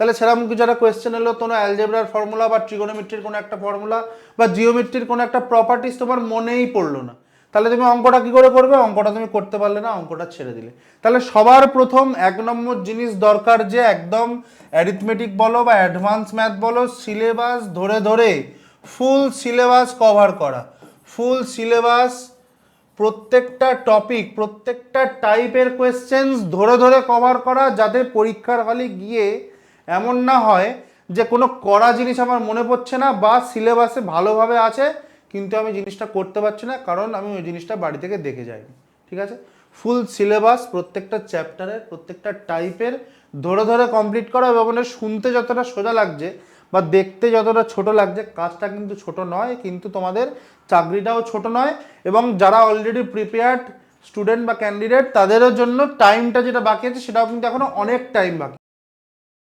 তাহলে সেরকম কিছু একটা কোয়েশ্চেন এলো, কোনো অ্যালজেব্রার ফর্মুলা বা ট্রিগোনোমেট্রির কোনো একটা ফর্মুলা বা জিওমেট্রির কোনো একটা প্রপার্টিস তোমার মনেই পড়লো না, তাহলে তুমি অঙ্কটা কি করে করবে? অঙ্কটা তুমি করতে পারলে না, অঙ্কটা ছেড়ে দিলে। তাহলে সবার প্রথম 1 নম্বর জিনিস দরকার যে একদম অ্যারিথমেটিক বলো বা অ্যাডভান্স ম্যাথ বলো, সিলেবাস ধরে ধরে ফুল সিলেবাস কভার করা। ফুল সিলেবাস, প্রত্যেকটা টপিক, প্রত্যেকটা টাইপের কোয়েশ্চেন্স ধরে ধরে কভার করা, যাতে পরীক্ষার হলে গিয়ে এমন না হয় যে কোনো করা জিনিস আমার মনে পড়ছে না বা সিলেবাসে ভালোভাবে আছে কিন্তু আমি জিনিসটা করতে পারছি না কারণ আমি ওই জিনিসটা বাড়ি থেকে দেখে যাইনি। ঠিক আছে? ফুল সিলেবাস প্রত্যেকটা চ্যাপ্টারের, প্রত্যেকটা টাইপের ধরে ধরে কমপ্লিট করা, এবং শুনতে যতটা সোজা লাগছে বা দেখতে যতটা ছোট লাগছে, কাজটা কিন্তু ছোট নয়, কিন্তু তোমাদের চাকরিটাও ছোট নয়। এবং যারা অলরেডি প্রিপেয়ার্ড স্টুডেন্ট বা ক্যান্ডিডেট তাদেরও জন্য টাইমটা যেটা বাকি আছে সেটাও কিন্তু এখনো অনেক টাইম বাকি।